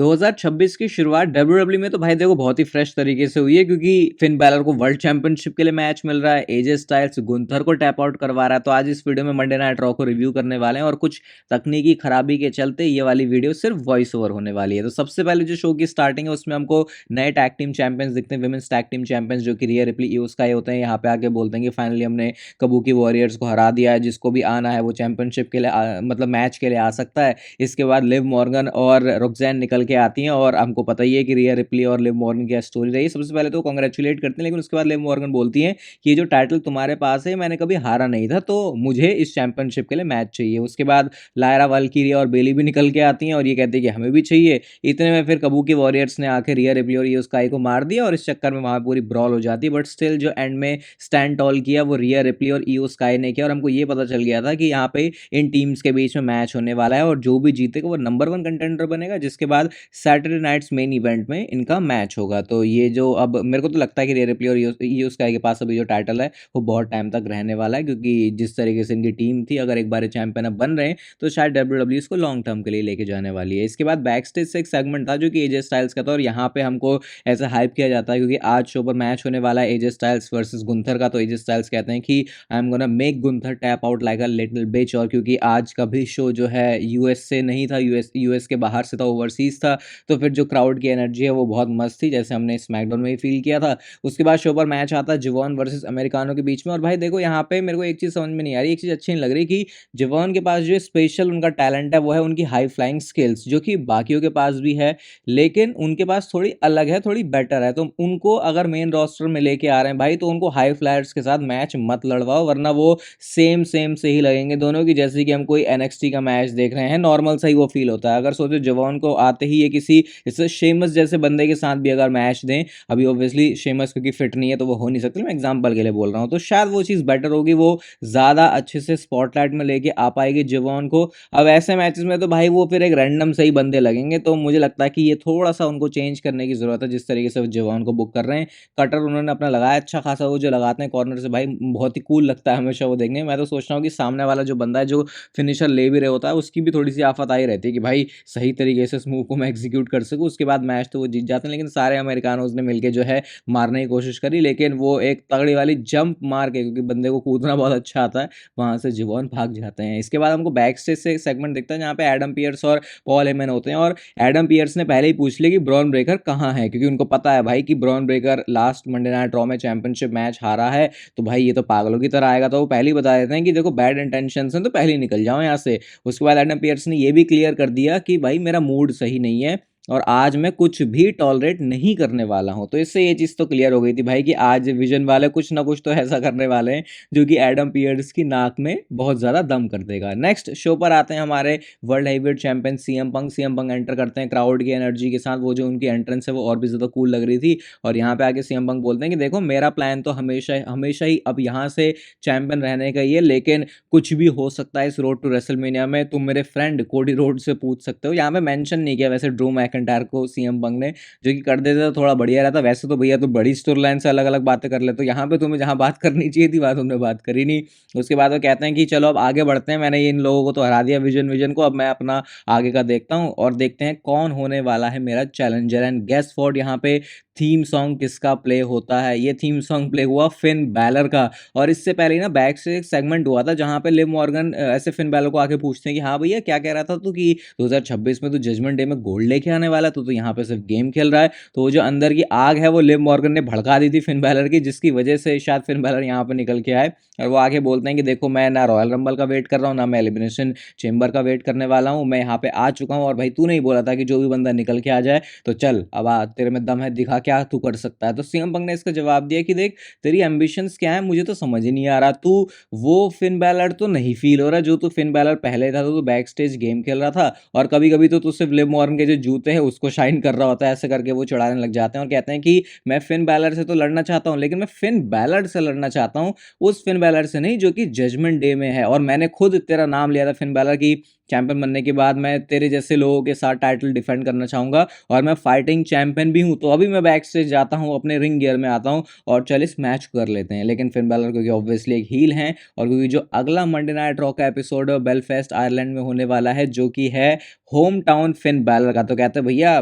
2026 की शुरुआत डब्ल्यूडब्ल्यू में तो भाई देखो बहुत ही फ्रेश तरीके से हुई है, क्योंकि फिन बैलर को वर्ल्ड चैंपियनशिप के लिए मैच मिल रहा है, एजे स्टाइल्स गुंथर को टैप आउट करवा रहा है। तो आज इस वीडियो में मंडे नाइट रॉ को रिव्यू करने वाले हैं और कुछ तकनीकी खराबी के चलते ये वाली वीडियो सिर्फ वॉइस ओवर होने वाली है। तो सबसे पहले जो शो की स्टार्टिंग है उसमें हमको नए टैग टीम चैंपियंस दिखते हैं, विमेंस टैग टीम चैंपियंस जो कि रिया रिप्ली ईओ स्काई होते हैं। यहाँ पे आके बोलते हैं कि फाइनली हमने कबूकी वॉरियर्स को हरा दिया है, जिसको भी आना है वो चैंपियनशिप के लिए मतलब मैच के लिए आ सकता है। इसके बाद लिव मॉर्गन और रोक्सैन निकल के आती हैं और हमको पता ही है कि रिया रिप्ली और लिव मॉर्गन की स्टोरी रही। सबसे पहले तो कांग्रेचुलेट करते हैं, लेकिन उसके बाद लिव मॉर्गन बोलती हैं कि ये जो टाइटल तुम्हारे पास है मैंने कभी हारा नहीं था, तो मुझे इस चैंपियनशिप के लिए मैच चाहिए। उसके बाद लायरा वाल्किरिया और बेली भी निकल के आती हैं और ये कहती है कि हमें भी चाहिए। इतने में फिर कबूकी वॉरियर्स ने आके रिया रिप्ली और ईओ स्काई को मार दिया और इस चक्कर में वहां पूरी ब्रॉल हो जाती है। बट स्टिल जो एंड में स्टैंड टॉल किया वो रिया रिप्ली और ईओ स्काई ने किया और हमको ये पता चल गया था कि यहाँ पे इन टीम्स के बीच में मैच होने वाला है और जो भी जीतेगा वो नंबर 1 कंटेंडर बनेगा, जिसके बाद सैटरडे नाइट्स मेन इवेंट में इनका मैच होगा। तो ये जो अब मेरे को तो लगता है कि रिया रिप्ली और ईओ स्काई के पास अभी जो टाइटल है वो बहुत टाइम तक रहने वाला है, क्योंकि जिस तरीके से इनकी टीम थी, अगर एक बार चैंपियन अब बन रहे हैं तो शायद डब्ल्यूडब्ल्यू इसको लॉन्ग टर्म के लिए लेके जाने वाली है। इसके बाद बैक स्टेज से एक सेगमेंट था जो कि एजे स्टाइल्स का था और यहाँ पे हमको ऐसा हाइप किया जाता है क्योंकि आज शो पर मैच होने वाला है एजे स्टाइल्स वर्सेस गुंथर का। तो एजे स्टाइल्स कहते हैं कि I am gonna make Gunther tap out like a little bitch. और क्योंकि आज का भी शो जो है यूएस से नहीं था, यूएस के बाहर से था, ओवरसीज था, तो फिर जो क्राउड की एनर्जी है वो बहुत मस्त थी, जैसे हमने स्मैकडाउन में ही फील किया था। उसके बाद शो पर मैच आता है जिवॉन वर्सेस अमेरिकानो के बीच में। और भाई देखो यहाँ पे मेरे को एक चीज़ समझ में नहीं आ रही, एक चीज़ अच्छी नहीं लग रही कि जिवॉन के पास जो स्पेशल उनका टैलेंट है वो है उनकी हाई फ्लाइंग स्किल्स, जो कि बाकियों के पास भी है, लेकिन उनके पास थोड़ी अलग है, थोड़ी बेटर है। तो उनको अगर मेन रोस्टर में लेके आ रहे हैं भाई, तो उनको हाई फ्लायर्स के साथ मैच मत लड़वाओ, वरना वो सेम सेम से ही लगेंगे दोनों की, जैसे कि हम कोई एनएक्सटी का मैच देख रहे हैं, नॉर्मल सा ही वो फील होता है। अगर सोचो जवान को आते ही ये किसी जैसे शेमस जैसे बंदे के साथ भी अगर मैच दें, अभी ऑब्वियसली शेमस क्योंकि फिट नहीं है तो वो हो नहीं सकती, मैं एग्जांपल के लिए बोल रहा हूं, तो शायद वो चीज़ बेटर होगी, वो ज़्यादा अच्छे से स्पॉटलाइट में लेके आ पाएगी जवान को। अब ऐसे मैचेस में तो भाई वो फिर एक रैंडम से ही बंदे लगेंगे, तो मुझे लगता है कि ये थोड़ा सा उनको चेंज करने की ज़रूरत है जिस तरीके से जवान को बुक कर रहे हैं। कटर उन्होंने अपना लगाया अच्छा खासा, वो जो लगाते हैं कॉर्नर से भाई बहुत ही कूल लगता है हमेशा वो देखने में। मैं तो सोच रहा हूँ कि सामने वाला जो बंदा है जो फिनिशर ले भी रहे होता है उसकी भी थोड़ी सी आफत आई रहती है कि भाई सही तरीके से इस मूव को मैं एग्जीक्यूट कर सकूँ, उसके बाद मैच तो वो जीत जाते हैं। लेकिन सारे अमेरिकानोज ने मिलकर जो है मारने की कोशिश करी, लेकिन वो एक तगड़ी वाली जंप मार के, क्योंकि बंदे को कूदना बहुत अच्छा आता है, वहां से जिवॉन भाग जाते हैं। इसके बाद हमको बैक स्टेज से एक सेगमेंट दिखता है जहाँ पे एडम पियर्स और पॉल हेमन होते हैं और एडम पियर्स ने पहले ही पूछ लिया कि ब्रॉन ब्रेकर कहाँ है, क्योंकि उनको पता है भाई कि Bron Breakker last Monday night raw में चैंपियनशिप मैच हारा है, तो भाई ये तो पागलों की तरह आएगा। तो वो पहले ही बता देते हैं कि देखो बैड इंटेंशन है तो पहले ही निकल जाओ यहाँ से। उसके बाद एडम पियर्स ने ये भी क्लियर कर दिया कि भाई मेरा मूड सही नहीं है और आज मैं कुछ भी टॉलरेट नहीं करने वाला हूं। तो इससे ये चीज़ तो क्लियर हो गई थी भाई कि आज विजन वाले कुछ ना कुछ तो ऐसा करने वाले हैं जो कि एडम पियर्स की नाक में बहुत ज़्यादा दम कर देगा। नेक्स्ट शो पर आते हैं हमारे world heavyweight champion CM Punk. CM Punk enter करते हैं क्राउड की एनर्जी के साथ, वो जो उनकी एंट्रेंस है वो और भी ज़्यादा कूल लग रही थी। और यहाँ पे आके सीएम पंक बोलते हैं कि देखो मेरा प्लान तो हमेशा हमेशा ही अब यहाँ से चैंपियन रहने का ही है, लेकिन कुछ भी हो सकता है इस रोड टू रेसलमेनिया में, तुम मेरे फ्रेंड कोडी रोड से पूछ सकते हो। यहाँ पे मेंशन नहीं किया वैसे ड्रू मैकिंटायर को सीएम पंक ने, जो कि कर देते तो थोड़ा बढ़िया रहता। वैसे तो भैया तो बड़ी स्टोरी लाइन से अलग अलग बातें कर लेते, तो यहाँ पे तुम्हें जहाँ बात करनी चाहिए थी वहाँ तुमने बात करी नहीं। उसके बाद वो कहते हैं कि चलो अब आगे बढ़ते हैं, मैंने इन लोगों को तो हरा दिया विजन को, अब मैं अपना आगे का देखता हूँ और देखते हैं कौन होने वाला है मेरा चैलेंजर। एंड गेस व्हाट, यहाँ पे थीम सॉन्ग किसका प्ले होता है? ये थीम सॉन्ग प्ले हुआ फिन बैलर का। और इससे पहले ना बैक से एक सेगमेंट हुआ था जहां पे लिव मॉर्गन ऐसे फिन बैलर को आके पूछते हैं कि हाँ भैया क्या कह रहा था तू कि 2026 में तो जजमेंट डे में गोल्ड लेके आने वाला, तो यहाँ पे सिर्फ गेम खेल रहा है। तो वो जो अंदर की आग है वो लिव मॉर्गन ने भड़का दी थी फिन बैलर की, जिसकी वजह से शायद फिन बैलर यहाँ पे निकल के आए और वो आगे बोलते हैं कि देखो मैं ना रॉयल रंबल का वेट कर रहा हूँ ना मैं एलिमिनेशन चेंबर का वेट करने वाला हूँ, मैं यहाँ पे आ चुका हूँ और भाई तू नहीं बोला था कि जो भी बंदा निकल के आ जाए, तो चल अब आ, तेरे में दम है, दिखा क्या तू कर सकता है। तो सीएम पंक ने इसका जवाब दिया कि देख तेरी एम्बिशंस क्या है मुझे तो समझ ही नहीं आ रहा, तू वो फिन बैलर तो नहीं फील हो रहा जो तू फिन बैलर पहले था। तो तू बैक स्टेज गेम खेल रहा था और कभी कभी तो तू सिर्फ लिव मॉर्गन के जो जूते हैं उसको शाइन कर रहा होता है, ऐसे करके वो चढ़ाने लग जाते हैं और कहते हैं कि मैं फिन बैलर से तो लड़ना चाहता हूँ, लेकिन मैं फिन बैलर से लड़ना चाहता हूँ, उस फिन बैलर से नहीं जो कि जजमेंट डे में है। और मैंने खुद तेरा नाम लिया था फिन बैलर की चैंपियन बनने के बाद मैं तेरे जैसे लोगों के साथ टाइटल डिफेंड करना चाहूँगा और मैं फाइटिंग चैंपियन भी हूँ। तो अभी मैं बैक स्टेज जाता हूँ, अपने रिंग गियर में आता हूँ और चल इस मैच को कर लेते हैं। लेकिन फिन बैलर क्योंकि ऑब्वियसली एक हील हैं और क्योंकि जो अगला मंडे नाइट रॉ का एपिसोड बेलफास्ट आयरलैंड में होने वाला है जो कि है होम टाउन फिन बैलर का, तो कहते हैं भैया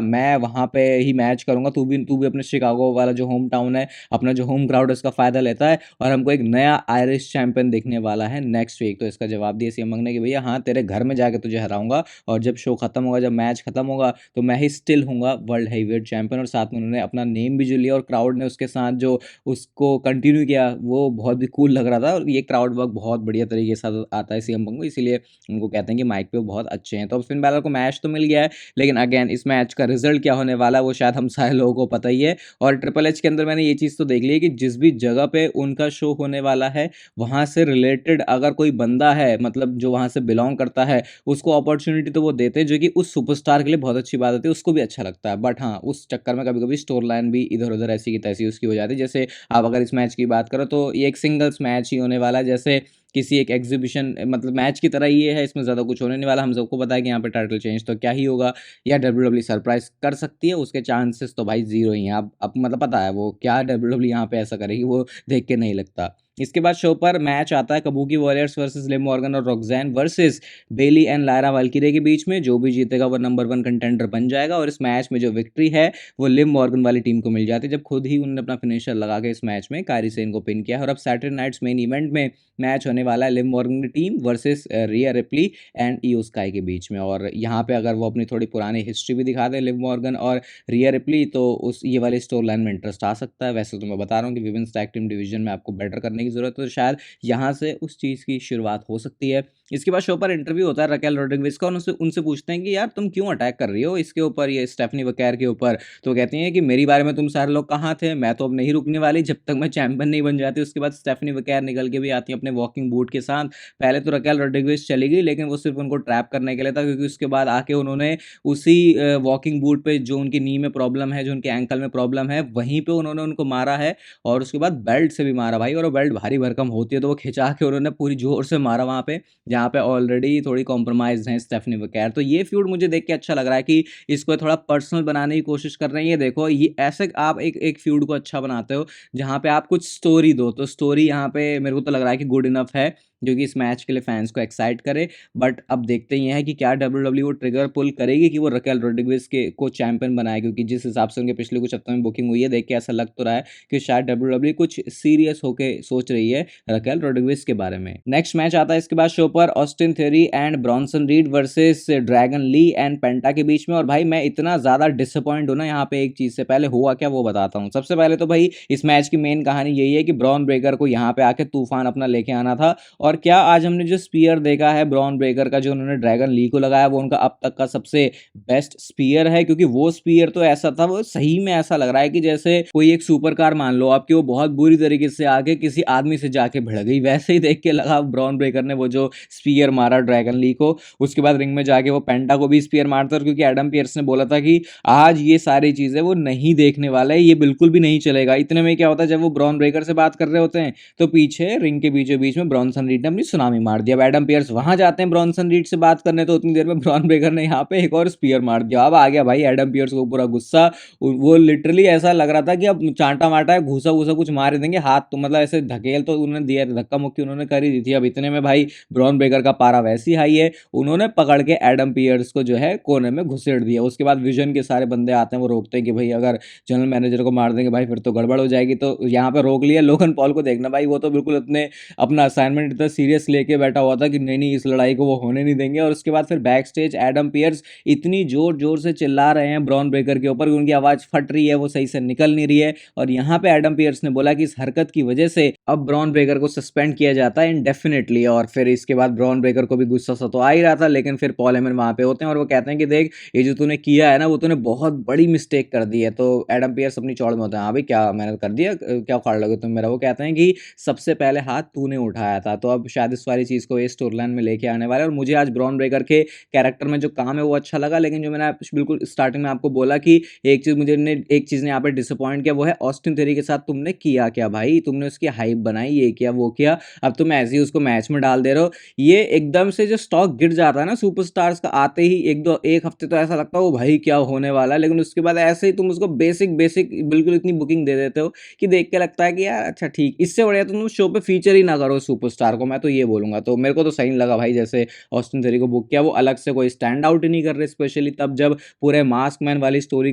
मैं वहाँ पे ही मैच करूँगा, तू भी अपने शिकागो वाला जो होम टाउन है, अपना जो होम ग्राउंड है उसका फ़ायदा लेता है और हमको एक नया आयरिश चैंपियन देखने वाला है नेक्स्ट वीक। तो इसका जवाब दिया सीएम मंग ने कि भैया हाँ तेरे घर में जाके तुझे हराऊंगा और जब शो खत्म होगा, जब मैच खत्म होगा तो मैं ही स्टिल हूँगा वर्ल्ड हैवीवेट चैंपियन। और साथ में उन्होंने अपना नेम भी जो लिया और क्राउड ने उसके साथ जो उसको कंटिन्यू किया वो बहुत भी कूल लग रहा था। और ये क्राउड वर्क बहुत बढ़िया तरीके से आता है सीएम पंग को, इसीलिए उनको कहते हैं कि माइक पे वो बहुत अच्छे हैं। तो अब फिन बैलर को मैच तो मिल गया है, लेकिन अगेन इस मैच का रिजल्ट क्या होने वाला है वो शायद हम सारे लोगों को पता ही है। और ट्रिपल एच के अंदर मैंने ये चीज़ तो देख ली है कि जिस भी जगह पे उनका शो होने वाला है वहाँ से रिलेटेड अगर कोई बंदा है, मतलब जो वहाँ से बिलोंग करता है, उसको अपॉर्चुनिटी तो वो देते हैं जो कि उस सुपरस्टार के लिए बहुत अच्छी बात होती है, उसको भी अच्छा लगता है। बट हाँ, उस चक्कर में कभी कभी स्टोरी लाइन भी इधर उधर ऐसी की तैसी उसकी हो जाती है। जैसे आप अगर इस मैच की बात करो तो ये एक सिंगल्स मैच ही होने वाला है, जैसे किसी एक एग्जीबिशन मतलब मैच की तरह ये है, इसमें ज़्यादा कुछ होने नहीं वाला। हम सबको पता है कि यहाँ पे टाइटल चेंज तो क्या ही होगा, या डब्ल्यूडब्ल्यू सरप्राइज कर सकती है, उसके चांसेस तो भाई जीरो ही हैं। अब मतलब पता है वो क्या डब्ल्यूडब्ल्यू यहाँ पे ऐसा करेगी वो देख के नहीं लगता। इसके बाद शो पर मैच आता है kabuki warriors versus Liv Morgan और रॉक्सैन वर्सेस बेली एंड लायरा वाल्किरे के बीच में। जो भी जीतेगा वो नंबर 1 कंटेंडर बन जाएगा और इस मैच में जो विक्ट्री है वो लिव मॉर्गन वाली टीम को मिल जाती है, जब खुद ही उन्होंने अपना फिनिशर लगा के इस मैच में कायरी सेन को पिन किया है। और अब सैटरडे नाइट्स मेन इवेंट में मैच होने वाला है लिव मॉर्गन की team versus Riya replay and इयो स्काई के बीच में। और यहाँ पे अगर वो अपनी थोड़ी पुरानी हिस्ट्री भी दिखा दे लिव मॉर्गन और रिया रिप्ली तो उस ये वाली स्टोरी लाइन में इंटरेस्ट आ सकता है। वैसे तो मैं बता रहा हूँ कि विमेंस टैग टीम डिवीजन में आपको बेटर करने की जरूरत है, तो शायद यहाँ से उस चीज़ की शुरुआत हो सकती है। इसके बाद शो पर इंटरव्यू होता है रकेल रोड्रिग्विज का और उनसे उनसे पूछते हैं कि यार तुम क्यों अटैक कर रही हो इसके ऊपर, ये स्टेफनी वकैर के ऊपर। तो कहती हैं कि मेरी बारे में तुम सारे लोग कहाँ थे, मैं तो अब नहीं रुकने वाली जब तक मैं चैंपियन नहीं बन जाती। उसके बाद स्टेफनी वकैर निकल के भी आती है अपने वॉकिंग बूट के साथ। पहले तो रकेल रोड्रिग्विज चली गई, लेकिन वो सिर्फ उनको ट्रैप करने के लिए था, क्योंकि उसके बाद आके उन्होंने उसी वॉकिंग बूट पे जो उनकी नी में प्रॉब्लम है, जो उनके एंकल में प्रॉब्लम है, वहीं पे उन्होंने उनको मारा है। और उसके बाद बेल्ट से भी मारा भाई, और वो बेल्ट भारी भरकम होती है तो वो खिंचा के उन्होंने पूरी जोर से मारा वहाँ पे, जहाँ पे ऑलरेडी थोड़ी कॉम्प्रोमाइज है स्टेफनी वकैर। तो ये फ्यूड मुझे देख के अच्छा लग रहा है कि इसको थोड़ा पर्सनल बनाने की कोशिश कर रहे हैं। ये देखो, ये ऐसे आप एक एक फ्यूड को अच्छा बनाते हो जहाँ पे आप कुछ स्टोरी दो, तो स्टोरी यहाँ पे मेरे को तो लग रहा है कि गुड इनफ है जो कि इस मैच के लिए फैंस को एक्साइट करे। बट अब देखते ही हैं कि क्या डब्ल्यूडब्ल्यू वो ट्रिगर पुल करेगी कि वो रकेल रोड्रिग्विज के को चैंपियन बनाए, क्योंकि जिस हिसाब से उनके पिछले कुछ हफ्तों में बुकिंग हुई है देख के ऐसा लग तो रहा है कि शायद डब्ल्यूडब्ल्यू कुछ सीरियस होके सोच रही है रकेल रोड्रिग्विज के बारे में। नेक्स्ट मैच आता है इसके बाद शो पर Austin Theory and Bronson Reed versus Dragon Lee and Penta के बीच में। और भाई मैं इतना ज्यादा डिसअपॉइंट हूं ना यहाँ पे एक चीज से, पहले हुआ क्या वो बताता हूँ। सबसे पहले तो भाई इस मैच की मेन कहानी यही है कि ब्रॉन ब्रेकर को यहाँ पे आके तूफान अपना लेके आना था। और क्या आज हमने जो स्पीयर देखा है ब्रॉन ब्रेकर का, जो उन्होंने ड्रैगन ली को लगाया, वो उनका अब तक का सबसे बेस्ट स्पीयर है। क्योंकि वो स्पीयर तो ऐसा था, वो सही में ऐसा लग रहा है कि जैसे कोई एक सुपर कार मान लो आपकी, वो बहुत बुरी तरीके से आके किसी आदमी से जाके भिड़ गई, वैसे ही देख के लगा ब्रॉन ब्रेकर ने वो जो स्पीयर मारा ड्रैगन ली को। उसके बाद रिंग में जाके वो पेंटा को भी स्पीयर मारता है, क्योंकि एडम पियर्स ने बोला था कि आज ये सारी चीजें वो नहीं देखने वाला है, ये बिल्कुल भी नहीं चलेगा। इतने में क्या होता है, जब वो ब्रॉन ब्रेकर से बात कर रहे होते हैं तो पीछे रिंग के बीचों बीच में ब्रॉन्सन रीड ने अपनी सुनामी मार दिया। अब एडम पियर्स वहां जाते हैं ब्रॉन्सन रीड से बात करने, तो उतनी देर में ब्रॉन ब्रेकर ने यहाँ पे एक और स्पीयर मार दिया। अब आ गया भाई एडम पियर्स को पूरा गुस्सा, वो लिटरली ऐसा लग रहा था कि अब चांटा माटा है, घूसा घूसा कुछ मार देंगे, हाथ तो मतलब ऐसे धकेल तो उन्होंने दिया, धक्का मुक्की उन्होंने कर ही दी थी। अब इतने में भाई ब्रॉन ब्रेकर का पारा वैसी हाई है, उन्होंने पकड़ के एडम पियर्स को जो है कोने में घुसेड़ दिया। उसके बाद विजन के सारे बंदे आते हैं, वो रोकते हैं कि भाई अगर जनरल मैनेजर को मार देंगे भाई फिर तो गड़बड़ हो जाएगी। तो यहाँ पे रोक लिया। लोगन पॉल को देखना भाई, वो तो बिल्कुल अपने अपना असाइनमेंट इतना सीरियस लेके बैठा हुआ था कि नहीं नहीं इस लड़ाई को वो होने नहीं देंगे। और उसके बाद फिर बैक स्टेज एडम पियर्स इतनी जोर जोर से चिल्ला रहे हैं ब्रॉन ब्रेकर के ऊपर, उनकी आवाज फट रही है, वो सही से निकल नहीं रही है। और यहाँ पे एडम पियर्स ने बोला कि इस हरकत की वजह से अब ब्रॉन ब्रेकर को सस्पेंड किया जाता है इंडेफिनेटली। और फिर इसके बाद ब्रॉन ब्रेकर को भी गुस्सा सा तो आ ही रहा था, लेकिन फिर पॉल हेमन वहां पे होते हैं और वो कहते हैं कि देख ये जो तूने किया है ना, वो तूने बहुत बड़ी मिस्टेक कर दी है। तो एडम पियर्स अपनी चौड़ में होता है, हाँ भाई क्या मैंने कर दिया, क्या उखाड़ लोगे तुम मेरा। वो कहते हैं कि सबसे पहले हाथ तूने उठाया था। तो अब अब शायद इस वाली चीज़ को ये स्टोरी लाइन में लेके आने वाला है। और मुझे आज ब्रॉन ब्रेकर के कैरेक्टर में जो काम है वो अच्छा लगा, लेकिन जो मैंने बिल्कुल स्टार्टिंग में आपको बोला कि एक चीज़ ने यहाँ पे डिसअपॉइंट किया, वो है ऑस्टिन थ्योरी के साथ तुमने किया क्या भाई? तुमने उसकी हाइप बनाई, ये किया, वो किया, अब तुम ऐसे ही उसको मैच में डाल दे रहे हो। ये एकदम से जो स्टॉक गिर जाता है ना सुपरस्टार्स का, आते ही 1 हफ्ते तो ऐसा लगता है ओ भाई क्या होने वाला है, लेकिन उसके बाद ऐसे ही तुम उसको बेसिक बेसिक बिल्कुल इतनी बुकिंग दे देते हो कि देख के लगता है कि यार अच्छा ठीक, इससे बढ़िया तो तुम शो पे फीचर ही ना करो सुपरस्टार को, मैं तो ये बोलूँगा। तो मेरे को तो सही नहीं लगा भाई जैसे ऑस्टिन थ्योरी को बुक किया, वो अलग से कोई स्टैंड आउट ही नहीं कर रहे, स्पेशली तब जब पूरे मास्क मैन वाली स्टोरी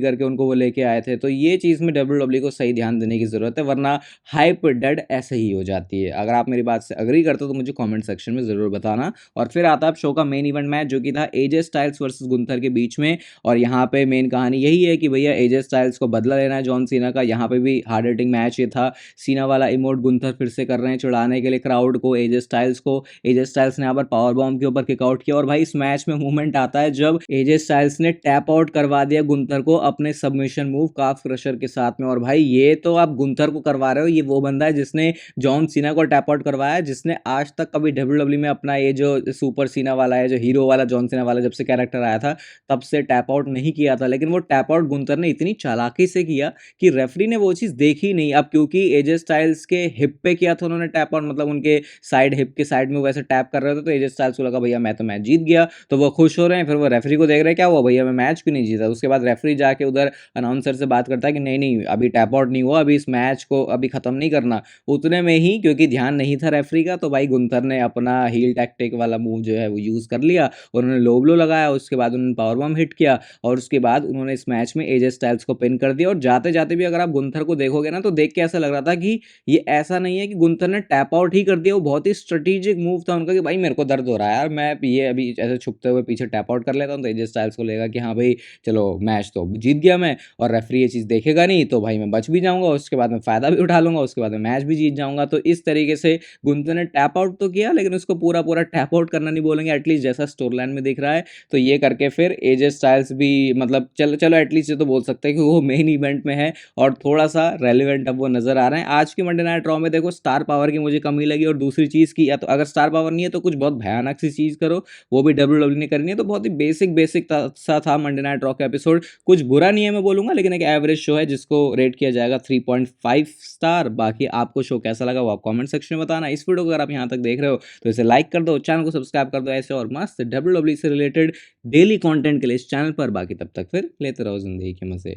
करके उनको वो लेके आए थे। तो ये चीज़ में डब्ल्यूडब्ल्यूई को सही ध्यान देने की ज़रूरत है, वरना हाइप डेड ऐसे ही हो जाती है। अगर आप मेरी बात से एग्री करते हो तो मुझे कमेंट सेक्शन में ज़रूर बताना। और फिर आता है शो का मेन इवेंट मैच, जो कि था एजे स्टाइल्स वर्सेस गुंथर के बीच में। और यहाँ पे मेन कहानी यही है कि भैया एजे स्टाइल्स को बदला लेना है जॉन सीना का। यहाँ पे भी हार्ड हिटिंग मैच ये था, सीना वाला इमोट गुंथर फिर से कर रहे हैं चिढ़ाने के लिए क्राउड को, एजे स्टाइल्स को। एजे स्टाइल्स ने यहाँ पर पावर बॉम्ब के ऊपर किकआउट किया, और भाई इस मैच में मूवमेंट आता है जब एजे स्टाइल्स ने टैप आउट करवा दिया गुंथर को अपने सबमिशन मूव काफ क्रशर के साथ में। और भाई ये तो आप गुंथर को करवा रहे हो, ये वो बंदा है जिसने जॉन सीना को टैप आउट करवाया, जिसने आज तक कभी डब्ल्यूडब्ल्यूई में अपना ये जो सुपर सीना वाला है, जो हीरो वाला जॉन सीना वाला जब से कैरेक्टर आया था तब से टैप आउट नहीं किया था। लेकिन वो टैप आउट गुंथर ने इतनी चालाकी से किया कि रेफरी ने वो चीज़ देखी नहीं। अब क्योंकि एजे स्टाइल्स के हिप पे किया था उन्होंने टैप आउट, मतलब उनके साइड हिप के साइड में वैसे टैप कर रहे थे, तो एजे स्टाइल्स को लगा भैया मैं तो मैच जीत गया, तो वो खुश हो रहे हैं। फिर वो रेफरी को देख रहे हैं क्या हुआ भैया मैं मैच क्यों नहीं जीता। उसके बाद रेफरी जाके उधर अनाउंसर से बात करता है कि नहीं नहीं अभी टैप आउट नहीं हुआ, अभी इस मैच को अभी खत्म नहीं करना। उतने में ही क्योंकि ध्यान नहीं था रेफरी का, तो भाई गुंथर ने अपना हील टैक्टिक वाला मूव जो है वो यूज़ कर लिया और उन्होंने लो ब्लो लगाया। उसके बाद उन्होंने पावर बॉम्ब हिट किया और उसके बाद उन्होंने इस मैच में एजे स्टाइल्स को पिन कर दिया। और जाते जाते भी अगर आप गुंथर को देखोगे ना, तो देख के ऐसा लग रहा था कि ये ऐसा नहीं है कि गुंथर ने टैप आउट ही कर दिया, वो बहुत ही स्ट्रेटेजिक मूव था उनका कि भाई मेरे को दर्द हो रहा है यार, मैं ये अभी ऐसे छुपते हुए पीछे टैप आउट कर लेता हूँ, तो एजे स्टाइल्स को लगेगा कि हाँ भाई चलो मैच तो जीत गया मैं, और रेफरी ये चीज़ देखेगा नहीं तो भाई मैं बच भी जाऊंगा, उसके बाद मैं फ़ायदा भी उठा लूंगा, उसके बाद मैं मैच भी जीत जाऊंगा। तो इस तरीके से गुंथर ने टैप आउट तो किया, लेकिन उसको पूरा पूरा टैप आउट करना नहीं बोलेंगे, एटलीस्ट जैसा स्टोरी लाइन में दिख रहा है। तो ये करके फिर एजे स्टाइल्स भी मतलब चलो चलो एटलीस्ट ये तो बोल सकते हैं कि वो मेन इवेंट में है और थोड़ा सा रेलिवेंट अब वो नजर आ रहे हैं। आज की मंडे नाइट रॉ में देखो स्टार पावर की मुझे कमी लगी, और दूसरी चीज़ की, या तो अगर स्टार पावर नहीं है तो कुछ बहुत भयानक सी चीज़ करो, वो भी डब्ल्यूडब्ल्यू ने करनी है। तो बहुत ही बेसिक बेसिक सा था मंडे नाइट रॉ का एपिसोड, कुछ बुरा नहीं है मैं बोलूंगा, लेकिन एक एवरेज शो है जिसको रेट किया जाएगा 3.5 स्टार। बाकी आपको शो कैसा लगा वो आप कमेंट सेक्शन में बताना। इस वीडियो को अगर आप यहाँ तक देख रहे हो तो इसे लाइक कर दो, चैनल को सब्सक्राइब कर दो ऐसे और मस्त डब्ल्यूडब्ल्यू से रिलेटेड डेली कंटेंट के लिए इस चैनल पर। बाकी तब तक फिर लेते रहो जिंदगी के मजे।